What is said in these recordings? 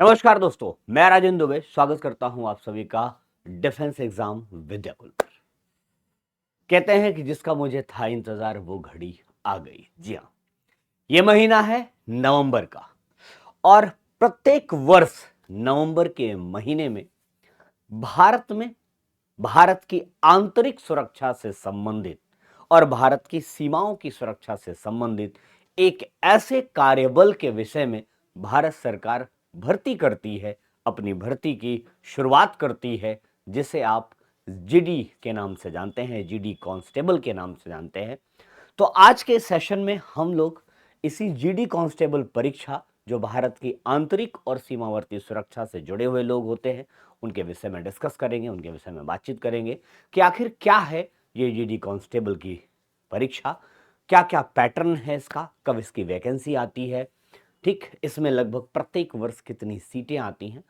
नमस्कार दोस्तों, मैं राजेंद्र दुबे स्वागत करता हूं आप सभी का डिफेंस एग्जाम विद्याकुल पर। कहते हैं कि जिसका मुझे था इंतजार वो घड़ी आ गई। जी हाँ, ये महीना है नवंबर का और प्रत्येक वर्ष नवंबर के महीने में भारत में भारत की आंतरिक सुरक्षा से संबंधित और भारत की सीमाओं की सुरक्षा से संबंधित एक ऐसे कार्यबल के विषय में भारत सरकार भर्ती करती है, अपनी भर्ती की शुरुआत करती है, जिसे आप जीडी के नाम से जानते हैं, जीडी कांस्टेबल के नाम से जानते हैं। तो आज के सेशन में हम लोग इसी जीडी कांस्टेबल परीक्षा, जो भारत की आंतरिक और सीमावर्ती सुरक्षा से जुड़े हुए लोग होते हैं, उनके विषय में डिस्कस करेंगे, उनके विषय में बातचीत करेंगे कि आखिर क्या है ये जीडी कांस्टेबल की परीक्षा, क्या क्या पैटर्न है इसका, कब इसकी वैकेंसी आती है, ठीक, इसमें लगभग प्रत्येक वर्ष कितनी सीटें आती हैं।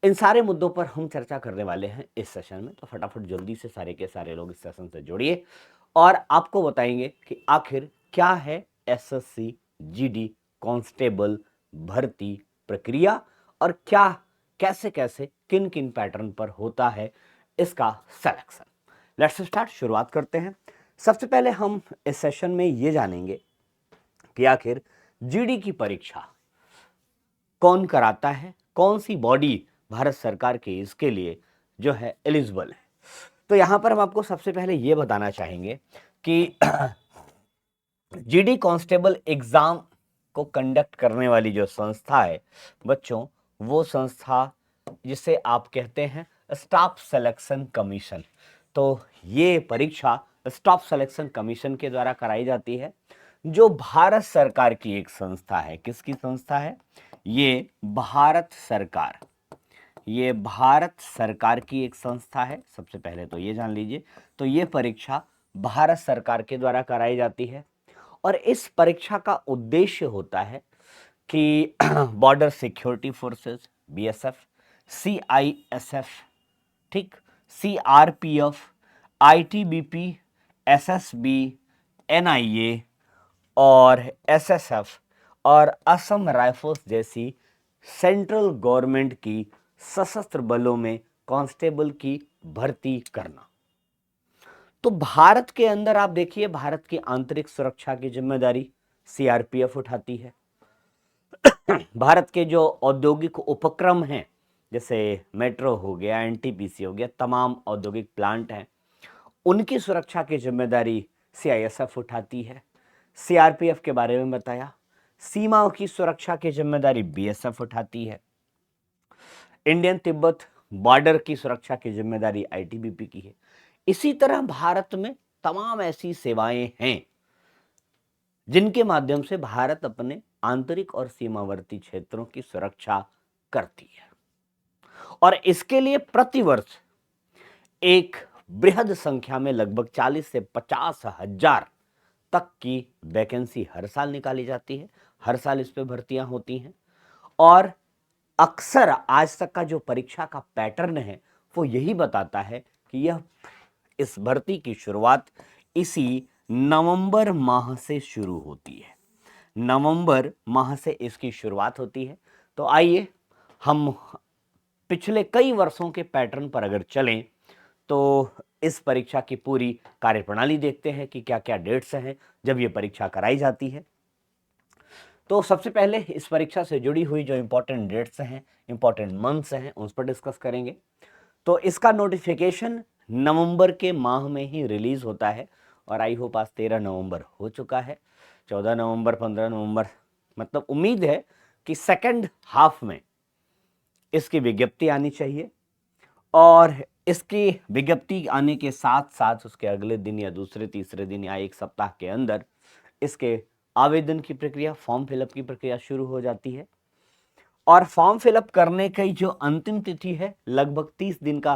इन सारे मुद्दों पर हम चर्चा करने वाले हैं इस सेशन में। तो फटाफट जल्दी से सारे के सारे लोग इस सेशन से जुड़िए और आपको बताएंगे कि आखिर क्या है एसएससी जीडी कांस्टेबल भर्ती प्रक्रिया और क्या कैसे कैसे किन किन पैटर्न पर होता है इसका सिलेक्शन। लेट्स स्टार्ट, शुरुआत करते हैं। सबसे पहले हम इस सेशन में ये जानेंगे कि आखिर जीडी की परीक्षा कौन कराता है, कौन सी बॉडी भारत सरकार की इसके लिए जो है एलिजिबल है। तो यहां पर हम आपको सबसे पहले यह बताना चाहेंगे कि जीडी कांस्टेबल एग्जाम को कंडक्ट करने वाली जो संस्था है बच्चों, वो संस्था जिसे आप कहते हैं स्टाफ सिलेक्शन कमीशन। तो ये परीक्षा स्टाफ सिलेक्शन कमीशन के द्वारा कराई जाती है, जो भारत सरकार की एक संस्था है। किसकी संस्था है? ये भारत सरकार, ये भारत सरकार की एक संस्था है। सबसे पहले तो ये जान लीजिए। तो ये परीक्षा भारत सरकार के द्वारा कराई जाती है और इस परीक्षा का उद्देश्य होता है कि border security forces, BSF, CISF, ठीक, सीआरपीएफ, आईटीबीपी, एसएसबी, एनआईए और एसएसएफ और असम राइफल्स जैसी सेंट्रल गवर्नमेंट की सशस्त्र बलों में कांस्टेबल की भर्ती करना। तो भारत के अंदर आप देखिए, भारत की आंतरिक सुरक्षा की जिम्मेदारी सीआरपीएफ उठाती है। भारत के जो औद्योगिक उपक्रम हैं, जैसे मेट्रो हो गया, एनटीपीसी हो गया, तमाम औद्योगिक प्लांट हैं, उनकी सुरक्षा की जिम्मेदारी सीआईएसएफ उठाती है। सीआरपीएफ के बारे में बताया। सीमाओं की सुरक्षा की जिम्मेदारी बीएसएफ उठाती है। इंडियन तिब्बत बॉर्डर की सुरक्षा की जिम्मेदारी आईटीबीपी की है। इसी तरह भारत में तमाम ऐसी सेवाएं हैं जिनके माध्यम से भारत अपने आंतरिक और सीमावर्ती क्षेत्रों की सुरक्षा करती है और इसके लिए प्रतिवर्ष एक बृहद संख्या में लगभग 40 से 50 हजार तक की वैकेंसी हर साल निकाली जाती है। हर साल इस पे भर्तियां होती हैं और अक्सर आज तक का जो परीक्षा का पैटर्न है वो यही बताता है कि यह इस भर्ती की शुरुआत इसी नवंबर माह से शुरू होती है। नवंबर माह से इसकी शुरुआत होती है। तो आइए हम पिछले कई वर्षों के पैटर्न पर अगर चलें तो इस परीक्षा की पूरी कार्यप्रणाली देखते हैं कि क्या क्या डेट्स हैं जब ये परीक्षा कराई जाती है। तो सबसे पहले इस परीक्षा से जुड़ी हुई जो इंपॉर्टेंट डेट्स हैं, इंपॉर्टेंट मंथ्स हैं, उस पर डिस्कस करेंगे। तो इसका नोटिफिकेशन नवंबर के माह में ही रिलीज होता है और आई होप आज 13 नवंबर हो चुका है। 14 नवंबर, 15 नवंबर, मतलब उम्मीद है कि सेकंड हाफ में इसकी विज्ञप्ति आनी चाहिए और इसकी विज्ञप्ति आने के साथ साथ उसके अगले दिन या दूसरे तीसरे दिन या एक सप्ताह के अंदर इसके आवेदन की प्रक्रिया, फॉर्म फिलअप की प्रक्रिया शुरू हो जाती है और फॉर्म फिलअप करने की जो अंतिम तिथि है, लगभग 30 दिन का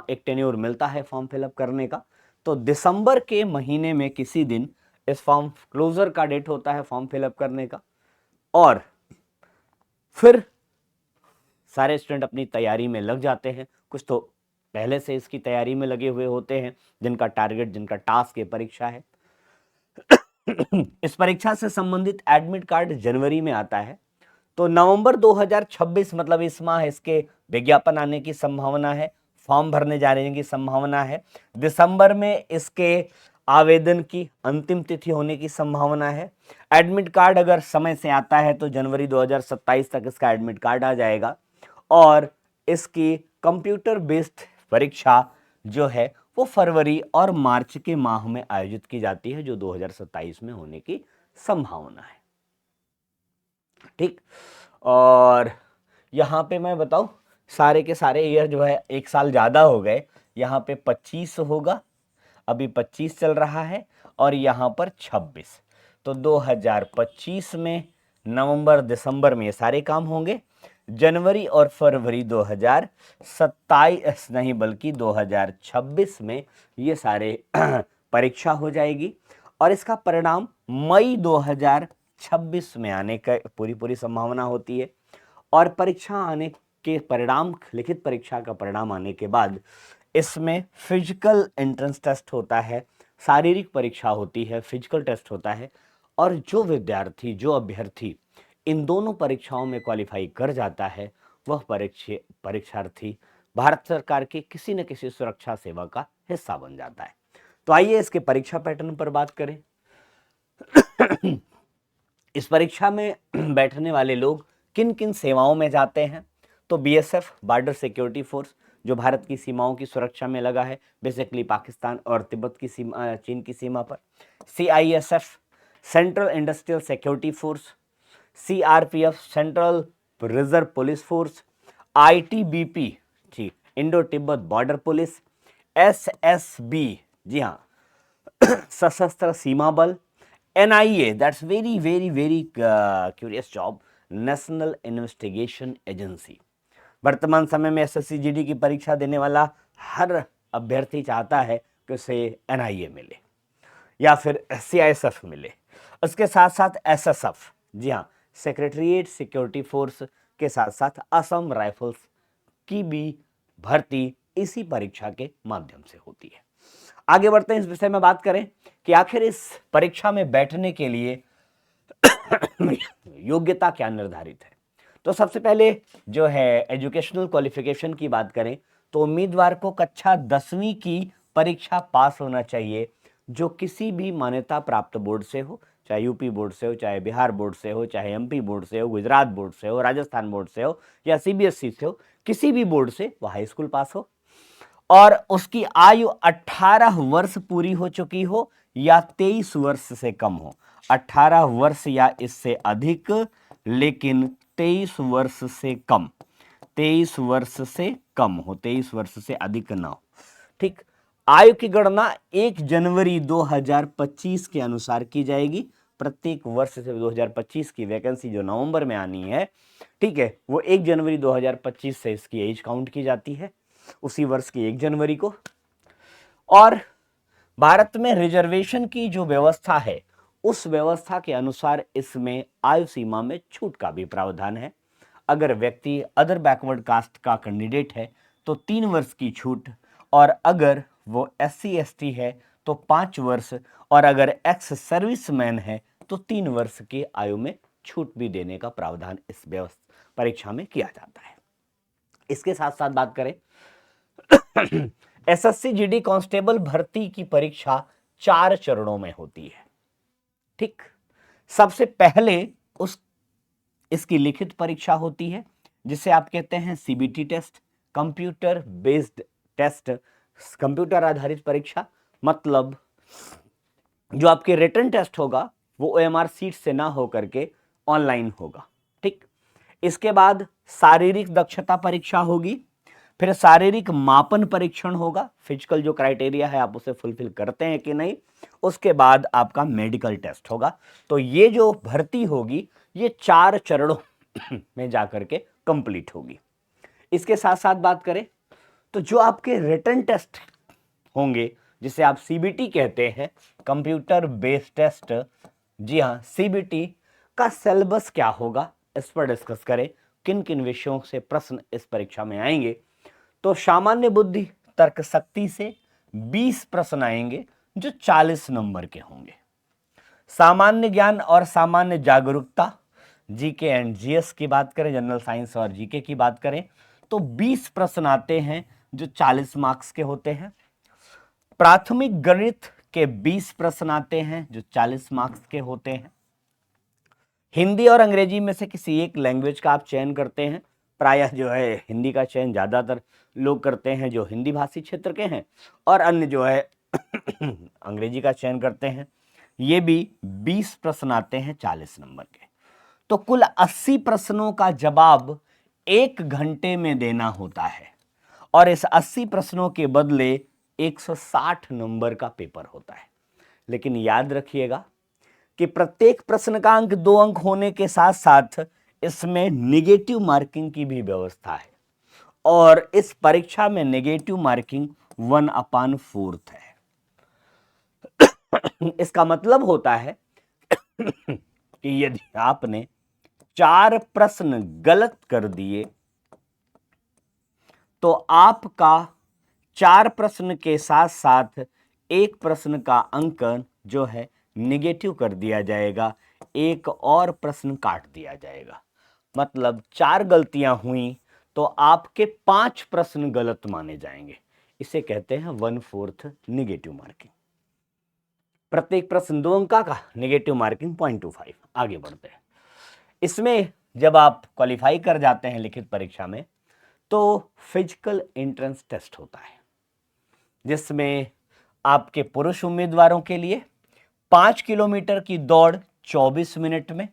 एक टेन्योर मिलता है फॉर्म फिलअप करने का। तो दिसंबर के महीने में किसी दिन इस फॉर्म क्लोजर का डेट होता है फॉर्म फिलअप करने का और फिर सारे स्टूडेंट अपनी तैयारी में लग जाते हैं। कुछ तो पहले से इसकी तैयारी में लगे हुए होते हैं, जिनका टारगेट, जिनका टास्क ये परीक्षा है। इस परीक्षा से संबंधित एडमिट कार्ड जनवरी में आता है। तो नवंबर 2026 मतलब इस माह इसके विज्ञापन आने की संभावना है, फॉर्म भरने जाने की संभावना है। दिसंबर में इसके आवेदन की अंतिम तिथि होने की संभावना है। एडमिट कार्ड अगर समय से आता है तो जनवरी 2027 तक इसका एडमिट कार्ड आ जाएगा और इसकी कंप्यूटर बेस्ड परीक्षा जो है वो फरवरी और मार्च के माह में आयोजित की जाती है, जो 2027 में होने की संभावना है। ठीक, और यहाँ पे मैं बताऊं सारे के सारे ईयर जो है एक साल ज़्यादा हो गए। यहाँ पे 25 होगा, अभी 25 चल रहा है, और यहाँ पर 26। तो 2025 में नवंबर दिसंबर में ये सारे काम होंगे। जनवरी और फरवरी 2027 नहीं बल्कि 2026 में ये सारे परीक्षा हो जाएगी और इसका परिणाम मई 2026 में आने का पूरी संभावना होती है। और परीक्षा आने के परिणाम, लिखित परीक्षा का परिणाम आने के बाद इसमें फिजिकल एंट्रेंस टेस्ट होता है, शारीरिक परीक्षा होती है, फिजिकल टेस्ट होता है, और जो विद्यार्थी, जो अभ्यर्थी इन दोनों परीक्षाओं में क्वालिफाई कर जाता है वह परीक्षार्थी भारत सरकार की किसी न किसी सुरक्षा सेवा का हिस्सा बन जाता है। तो आइए इसके परीक्षा पैटर्न पर बात करें। इस परीक्षा में बैठने वाले लोग किन किन सेवाओं में जाते हैं? तो बीएसएफ, बॉर्डर सिक्योरिटी फोर्स, जो भारत की सीमाओं की सुरक्षा में लगा है, बेसिकली पाकिस्तान और तिब्बत की सीमा, चीन की सीमा पर। CISF, central industrial security force. CRPF, central reserve police force. ITBP जी, Indo Tibet border police. SSB, जी हाँ, Sashastra Seema Bal. NIA, that's very very very curious job, national investigation agency. वर्तमान समय में एसएससी जीडी की परीक्षा देने वाला हर अभ्यर्थी चाहता है कि उसे एनआईए मिले या फिर सीआईएसएफ मिले। उसके साथ साथ एसएसएफ, जी हाँ, सेक्रेटरीट सिक्योरिटी फोर्स के साथ साथ असम राइफल्स की भी भर्ती इसी परीक्षा के माध्यम से होती है। आगे बढ़ते हैं, इस विषय में बात करें कि आखिर इस परीक्षा में बैठने के लिए योग्यता क्या निर्धारित है। तो सबसे पहले जो है एजुकेशनल क्वालिफिकेशन की बात करें तो उम्मीदवार को कक्षा 10वीं की परीक्षा पास होना चाहिए, जो किसी भी मान्यता प्राप्त बोर्ड से हो, चाहे यूपी बोर्ड से हो, चाहे बिहार बोर्ड से हो, चाहे एमपी बोर्ड से हो, गुजरात बोर्ड से हो, राजस्थान बोर्ड से हो या सीबीएसई से हो, किसी भी बोर्ड से वो हाई स्कूल पास हो और उसकी आयु 18 वर्ष पूरी हो चुकी हो या 23 वर्ष से कम हो। 18 वर्ष या इससे अधिक, लेकिन 23 वर्ष से कम, 23 वर्ष से कम हो, 23 वर्ष से अधिक ना हो। ठीक, आयु की गणना 1 जनवरी 2025 के अनुसार की जाएगी। प्रत्येक वर्ष से 2025 की वैकेंसी जो नवंबर में आनी है, ठीक है, वो 1 जनवरी 2025 से इसकी एज काउंट की जाती है, उसी वर्ष की 1 जनवरी को। और भारत में रिजर्वेशन की जो व्यवस्था है उस व्यवस्था के अनुसार इसमें आयु सीमा में छूट का भी प्रावधान है। अगर व्यक्ति अदर बैकवर्ड कास्ट का कैंडिडेट है तो 3 वर्ष की छूट, और अगर वो SC ST है तो 5 वर्ष, और अगर एक्स सर्विसमैन है तो 3 वर्ष की आयु में छूट भी देने का प्रावधान इस परीक्षा में किया जाता है। इसके साथ साथ बात करें एसएससी जीडी कांस्टेबल भर्ती की परीक्षा 4 चरणों में होती है। ठीक, सबसे पहले इसकी लिखित परीक्षा होती है जिसे आप कहते हैं CBT test, computer based test, computer आधारित परीक्षा। मतलब जो आपके रिटन टेस्ट होगा वो ओएमआर सीट से ना होकर के ऑनलाइन होगा। ठीक, इसके बाद शारीरिक दक्षता परीक्षा होगी, फिर शारीरिक मापन परीक्षण होगा, फिजिकल जो क्राइटेरिया है आप उसे फुलफिल करते हैं कि नहीं, उसके बाद आपका मेडिकल टेस्ट होगा। तो ये जो भर्ती होगी ये 4 चरणों में जाकर के कंप्लीट होगी। इसके साथ साथ बात करें तो जो आपके रिटन टेस्ट होंगे जिसे आप सीबीटी कहते हैं, कंप्यूटर बेस्ड टेस्ट, जी हाँ, सीबीटी का सिलेबस क्या होगा इस पर डिस्कस करें, किन किन विषयों से प्रश्न इस परीक्षा में आएंगे। तो सामान्य बुद्धि तर्क शक्ति से 20 प्रश्न आएंगे जो 40 नंबर के होंगे। सामान्य ज्ञान और सामान्य जागरूकता जीके एंड जीएस की बात करें, जनरल साइंस और जीके की बात करें, तो 20 प्रश्न आते हैं जो 40 मार्क्स के होते हैं। प्राथमिक गणित के 20 प्रश्न आते हैं जो 40 मार्क्स के होते हैं। हिंदी और अंग्रेजी में से किसी एक लैंग्वेज का आप चयन करते हैं। प्रायः जो है हिंदी का चयन ज़्यादातर लोग करते हैं जो हिंदी भाषी क्षेत्र के हैं, और अन्य जो है अंग्रेजी का चयन करते हैं। ये भी 20 प्रश्न आते हैं 40 नंबर के। तो कुल 80 प्रश्नों का जवाब 1 घंटे में देना होता है, और इस 80 प्रश्नों के बदले 160 नंबर का पेपर होता है। लेकिन याद रखिएगा कि प्रत्येक प्रश्न का अंक 2 अंक होने के साथ साथ इसमें नेगेटिव मार्किंग की भी व्यवस्था है, और इस परीक्षा में नेगेटिव मार्किंग 1/4 है। इसका मतलब होता है कि यदि आपने 4 प्रश्न गलत कर दिए तो आपका 4 प्रश्न के साथ साथ 1 प्रश्न का अंकन जो है निगेटिव कर दिया जाएगा, एक और प्रश्न काट दिया जाएगा। मतलब 4 गलतियां हुई तो आपके 5 प्रश्न गलत माने जाएंगे। इसे कहते हैं 1/4 निगेटिव मार्किंग। प्रत्येक प्रश्न 2 अंक का, नेगेटिव मार्किंग 0.25। आगे बढ़ते हैं। इसमें जब आप क्वालिफाई कर जाते हैं लिखित परीक्षा में, तो फिजिकल एंट्रेंस टेस्ट होता है, जिसमें आपके पुरुष उम्मीदवारों के लिए 5 किलोमीटर की दौड़ 24 मिनट में,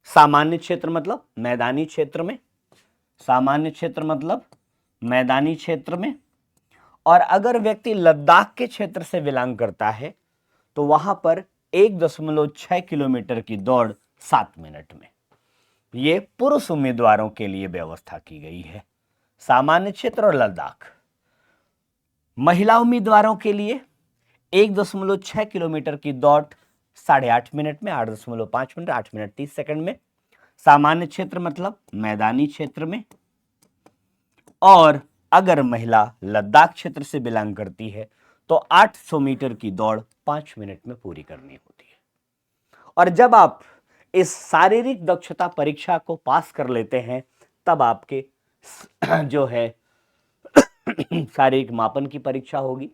सामान्य क्षेत्र मतलब मैदानी क्षेत्र में, सामान्य क्षेत्र मतलब मैदानी क्षेत्र में, और अगर व्यक्ति लद्दाख के क्षेत्र से बिलोंग करता है तो वहां पर 1.6 किलोमीटर की दौड़ 7 मिनट में। ये पुरुष उम्मीदवारों के लिए व्यवस्था की गई है, सामान्य क्षेत्र और लद्दाख। महिला उम्मीदवारों के लिए 1.6 किलोमीटर की दौड़ 8.5 मिनट में, 8.5 मिनट, 8 मिनट 30 सेकंड में, सामान्य क्षेत्र मतलब मैदानी क्षेत्र में। और अगर महिला लद्दाख क्षेत्र से बिलोंग करती है तो 800 मीटर की दौड़ 5 मिनट में पूरी करनी होती है। और जब आप इस शारीरिक दक्षता परीक्षा को पास कर लेते हैं तब आपके जो है शारीरिक मापन की परीक्षा होगी।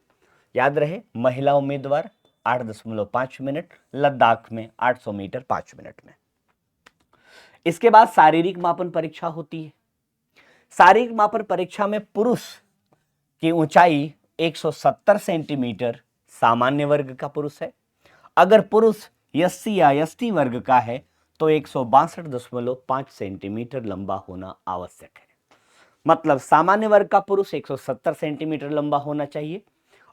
याद रहे, महिला उम्मीदवार 8.5 मिनट, लद्दाख में 800 मीटर 5 मिनट में। इसके बाद शारीरिक मापन परीक्षा होती है। शारीरिक मापन परीक्षा में पुरुष की ऊंचाई 170 सेंटीमीटर सामान्य वर्ग का पुरुष है। अगर पुरुष एससी या एसटी वर्ग का है तो 162.5 सेंटीमीटर लंबा होना आवश्यक है। मतलब सामान्य वर्ग का पुरुष 170 सेंटीमीटर लंबा होना चाहिए,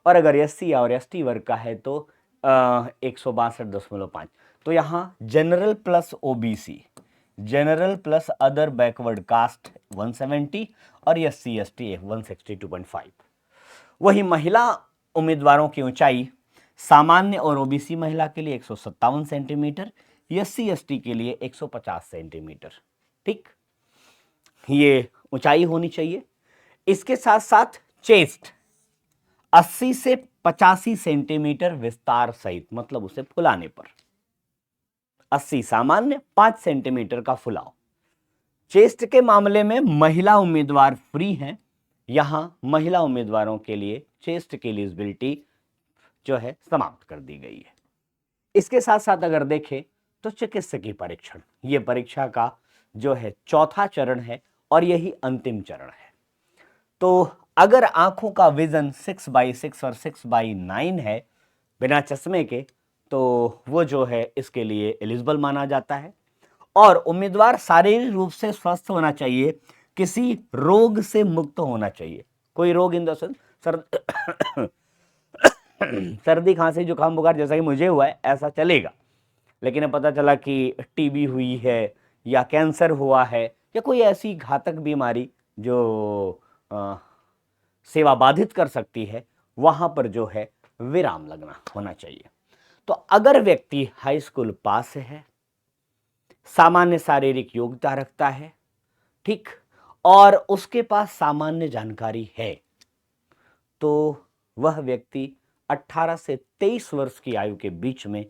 और अगर एससी और एसटी वर्ग का है तो 162.5। तो यहाँ general plus OBC, general plus other backward caste 170, और एससी एसटी 162.5। वही महिला उम्मीदवारों की ऊंचाई सामान्य और ओबीसी महिला के लिए 157 सेंटीमीटर, एससी एसटी के लिए 150 सेंटीमीटर। ठीक, ये ऊंचाई होनी चाहिए। इसके साथ साथ चेस्ट 80 से 85 सेंटीमीटर विस्तार सहित, मतलब उसे फुलाने पर 80 सामान्य, 5 सेंटीमीटर का फुलाव। चेस्ट के मामले में महिला उम्मीदवार फ्री हैं। यहां महिला उम्मीदवारों के लिए चेस्ट की एलिजिबिलिटी जो है समाप्त कर दी गई है। इसके साथ साथ अगर देखें तो चिकित्सकीय परीक्षण, ये परीक्षा का जो है चौथा चरण है और यही अंतिम चरण है। तो अगर आंखों का विजन 6/6 और 6/9 है बिना चश्मे के, तो वो जो है इसके लिए एलिजिबल माना जाता है। और उम्मीदवार शारीरिक रूप से स्वस्थ होना चाहिए, किसी रोग से मुक्त होना चाहिए। कोई रोग इन द सेंस सर्दी खांसी जुकाम बुखार जैसा कि मुझे हुआ है ऐसा चलेगा, लेकिन अब पता चला कि टीबी हुई है या कैंसर हुआ है या कोई ऐसी घातक बीमारी जो सेवा बाधित कर सकती है, वहां पर जो है विराम लगना होना चाहिए। तो अगर व्यक्ति हाई स्कूल पास है, सामान्य शारीरिक योग्यता रखता है, ठीक, और उसके पास सामान्य जानकारी है, तो वह व्यक्ति 18 से 23 वर्ष की आयु के बीच में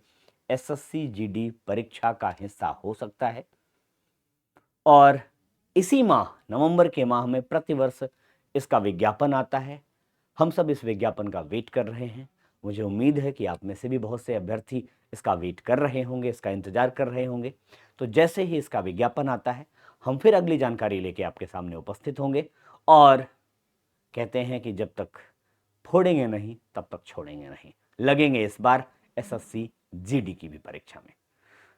एसएससी जीडी परीक्षा का हिस्सा हो सकता है। और इसी माह नवंबर के माह में प्रतिवर्ष इसका विज्ञापन आता है। हम सब इस विज्ञापन का वेट कर रहे हैं। मुझे उम्मीद है कि आप में से भी बहुत से अभ्यर्थी इसका वेट कर रहे होंगे, इसका इंतजार कर रहे होंगे। तो जैसे ही इसका विज्ञापन आता है हम फिर अगली जानकारी लेके आपके सामने उपस्थित होंगे। और कहते हैं कि जब तक फोड़ेंगे नहीं तब तक छोड़ेंगे नहीं, लगेंगे इस बार एसएससी जीडी की भी परीक्षा में।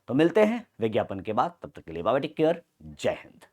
तो मिलते हैं विज्ञापन के बाद, तब तक के लिए बाय टेक केयर, जय हिंद।